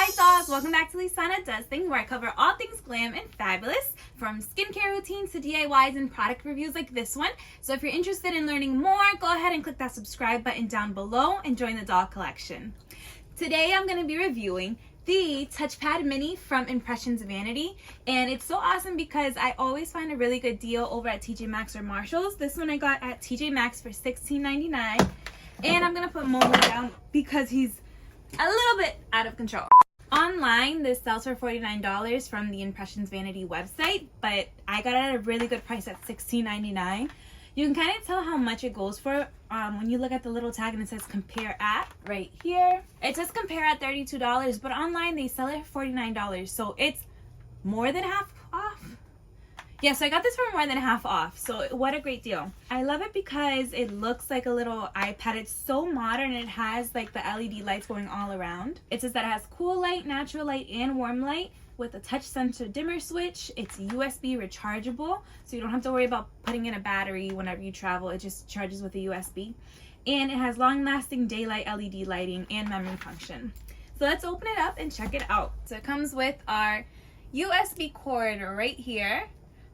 Hi dolls, welcome back to Lisanna Does Things, where I cover all things glam and fabulous, from skincare routines to DIYs and product reviews like this one. So if you're interested in learning more, go ahead and click that subscribe button down below and join the doll collection. Today I'm going to be reviewing the Touchpad Mini from Impressions Vanity, and it's so awesome because I always find a really good deal over at TJ Maxx or Marshalls. This one I got at TJ Maxx for $16.99, and I'm going to put Momo down because he's a little bit out of control. Online, this sells for $49 from the Impressions Vanity website, but I got it at a really good price at $16.99. You can kind of tell how much it goes for when you look at the little tag and it says compare at right here. It says compare at $32, but online they sell it for $49, so it's more than half off. Yeah, so I got this for more than half off, so what a great deal. I love it because it looks like a little iPad. It's so modern. It has like the LED lights going all around. It says that it has cool light, natural light, and warm light with a touch sensor dimmer switch. It's USB rechargeable, so you don't have to worry about putting in a battery whenever you travel. It just charges with a USB. And it has long-lasting daylight LED lighting and memory function. So let's open it up and check it out. So it comes with our USB cord right here.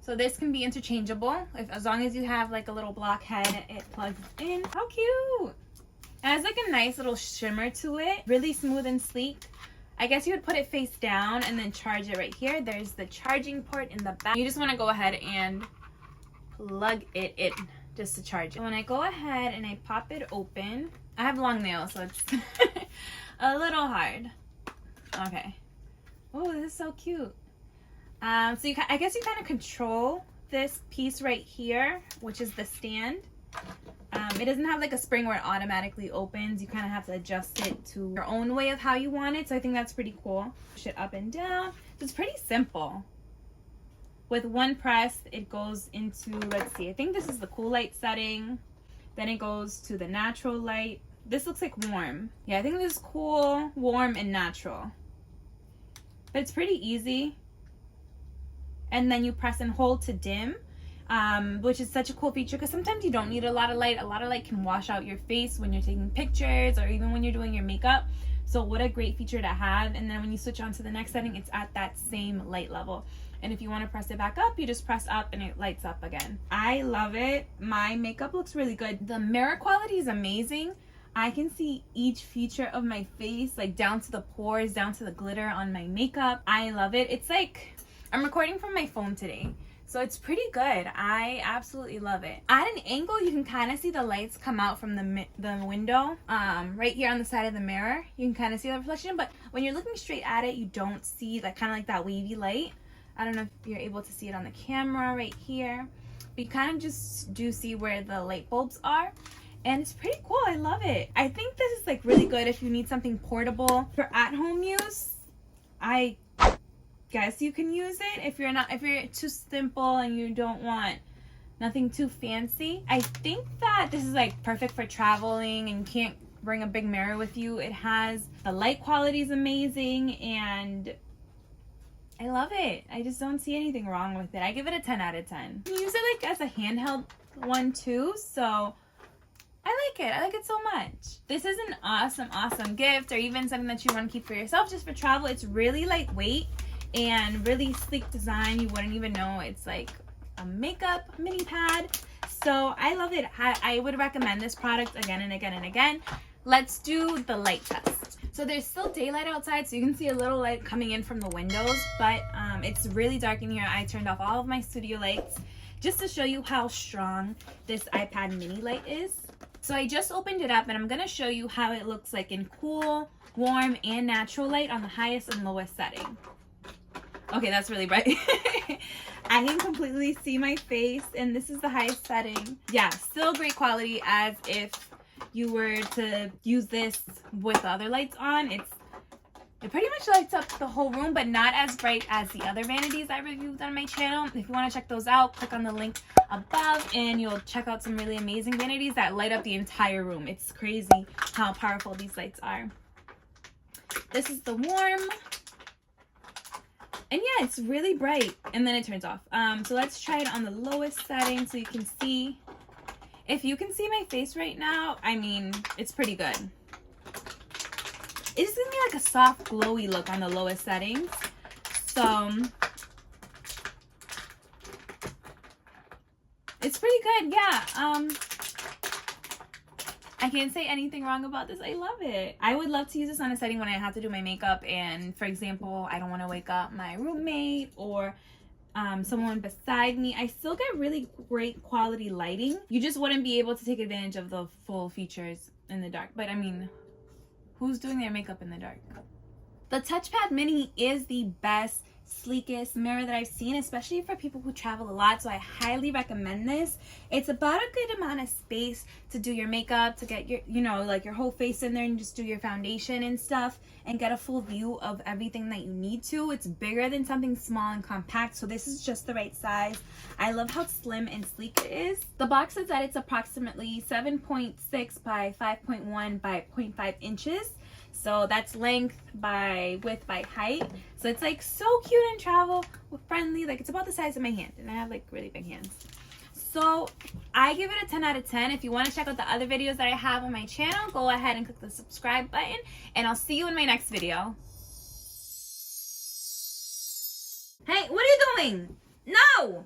So this can be interchangeable as long as you have like a little block head. It plugs in. How cute! It has like a nice little shimmer to it. Really smooth and sleek. I guess you would put it face down and then charge it right here. There's the charging port in the back. You just want to go ahead and plug it in just to charge it. When I go ahead and I pop it open, I have long nails, so it's a little hard. Okay. Oh, this is so cute. So I guess you kind of control this piece right here, which is the stand. It doesn't have like a spring where it automatically opens. You kind of have to adjust it to your own way of how you want it. So I think that's pretty cool. Push it up and down. So it's pretty simple. With one press, it goes into, let's see, I think this is the cool light setting. Then it goes to the natural light. This looks like warm. Yeah, I think this is cool, warm, and natural. But it's pretty easy. And then you press and hold to dim, which is such a cool feature because sometimes you don't need a lot of light. A lot of light can wash out your face when you're taking pictures or even when you're doing your makeup. So what a great feature to have. And then when you switch on to the next setting, it's at that same light level. And if you want to press it back up, you just press up and it lights up again. I love it. My makeup looks really good. The mirror quality is amazing. I can see each feature of my face, like down to the pores, down to the glitter on my makeup. I love it. It's like, I'm recording from my phone today, so it's pretty good. I absolutely love it. At an angle, you can kind of see the lights come out from the window. Right here on the side of the mirror, you can kind of see the reflection, but when you're looking straight at it, you don't see that kind of like that wavy light. I don't know if you're able to see it on the camera right here, but you kind of just do see where the light bulbs are. And it's pretty cool. I love it. I think this is like really good if you need something portable for at-home use. I guess you can use it if you're too simple and you don't want nothing too fancy. I think that this is like perfect for traveling and you can't bring a big mirror with you. It has, the light quality is amazing and I love it. I just don't see anything wrong with it. I give it a 10 out of 10. You can use it like as a handheld one too, so I like it. I like it so much. This is an awesome gift, or even something that you want to keep for yourself just for travel. It's really lightweight and really sleek design. You wouldn't even know it's like a makeup mini pad. So I love it. I would recommend this product again and again and again. Let's do the light test. So there's still daylight outside, so you can see a little light coming in from the windows, but it's really dark in here. I turned off all of my studio lights just to show you how strong this iPad mini light is. So I just opened it up and I'm going to show you how it looks like in cool, warm, and natural light on the highest and lowest setting. Okay, that's really bright. I can completely see my face, and this is the highest setting. Yeah, still great quality as if you were to use this with the other lights on. It pretty much lights up the whole room, but not as bright as the other vanities I reviewed on my channel. If you want to check those out, click on the link above and you'll check out some really amazing vanities that light up the entire room. It's crazy how powerful these lights are. This is the warm. And yeah, it's really bright, and then it turns off. So let's try it on the lowest setting so you can see. If you can see my face right now, I mean, it's pretty good. It's gonna be like a soft, glowy look on the lowest settings. So it's pretty good, yeah. I can't say anything wrong about this. I love it. I would love to use this on a setting when I have to do my makeup and, for example, I don't want to wake up my roommate or someone beside me. I still get really great quality lighting. You just wouldn't be able to take advantage of the full features in the dark. But I mean, who's doing their makeup in the dark? The Touchpad Mini is the best, sleekest mirror that I've seen, especially for people who travel a lot, so I highly recommend this. It's about a good amount of space to do your makeup, to get your, you know, like your whole face in there and just do your foundation and stuff and get a full view of everything that you need to. It's bigger than something small and compact, so this is just the right size. I love how slim and sleek it is. The box says that it's approximately 7.6 by 5.1 by 0.5 inches. So that's length by width by height. So it's like so cute and travel friendly. Like it's about the size of my hand, and I have like really big hands. So I give it a 10 out of 10. If you want to check out the other videos that I have on my channel, go ahead and click the subscribe button, and I'll see you in my next video. Hey, what are you doing? No!